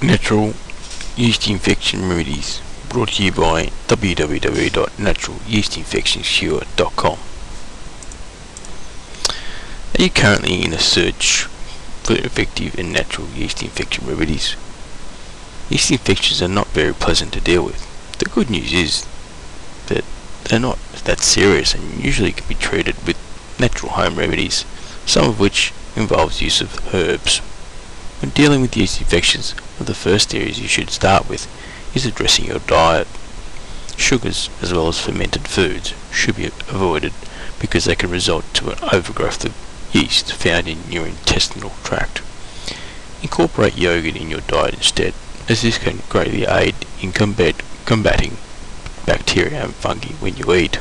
Natural Yeast Infection Remedies, brought to you by www.naturalyeastinfectionscure.com. Are you currently in a search for effective and natural yeast infection remedies? Yeast infections are not very pleasant to deal with. The good news is that they're not that serious and usually can be treated with natural home remedies, some of which involves use of herbs. When dealing with yeast infections, one of the first areas you should start with is addressing your diet. Sugars, as well as fermented foods, should be avoided because they can result to an overgrowth of yeast found in your intestinal tract. Incorporate yogurt in your diet instead, as this can greatly aid in combating bacteria and fungi when you eat.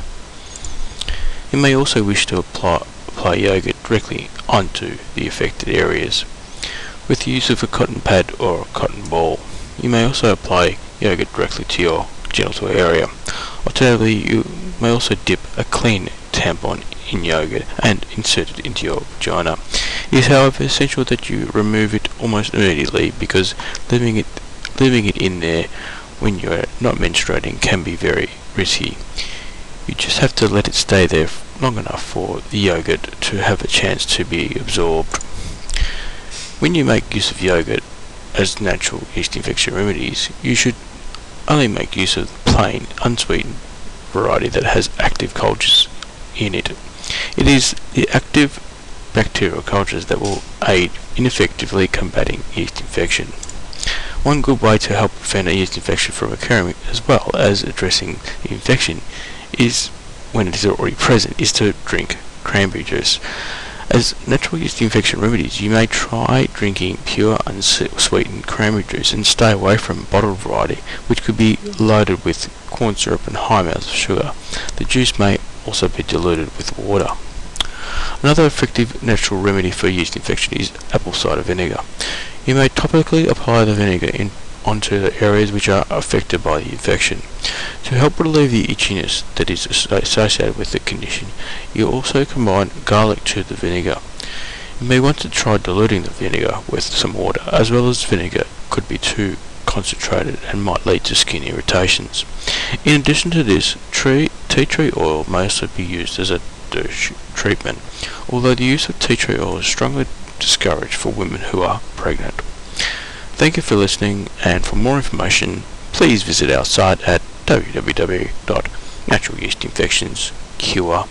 You may also wish to apply yogurt directly onto the affected areas with the use of a cotton pad or a cotton ball. You may also apply yogurt directly to your genital area. Alternatively, you may also dip a clean tampon in yogurt and insert it into your vagina. It is, however, essential that you remove it almost immediately, because leaving it in there when you are not menstruating can be very risky. You just have to let it stay there long enough for the yogurt to have a chance to be absorbed. When you make use of yogurt as natural yeast infection remedies, you should only make use of the plain, unsweetened variety that has active cultures in it. It is the active bacterial cultures that will aid in effectively combating yeast infection. One good way to help prevent a yeast infection from occurring, as well as addressing the infection, is, when it is already present, is to drink cranberry juice. As natural yeast infection remedies, you may try drinking pure unsweetened cranberry juice and stay away from bottled variety, which could be loaded with corn syrup and high amounts of sugar. The juice may also be diluted with water. Another effective natural remedy for yeast infection is apple cider vinegar. You may topically apply the vinegar onto the areas which are affected by the infection. To help relieve the itchiness that is associated with the condition, you also combine garlic to the vinegar. You may want to try diluting the vinegar with some water, as well as vinegar could be too concentrated and might lead to skin irritations. In addition to this, tea tree oil may also be used as a douche treatment, although the use of tea tree oil is strongly discouraged for women who are pregnant. Thank you for listening, and for more information, please visit our site at www.naturalyeastinfectionscure.com.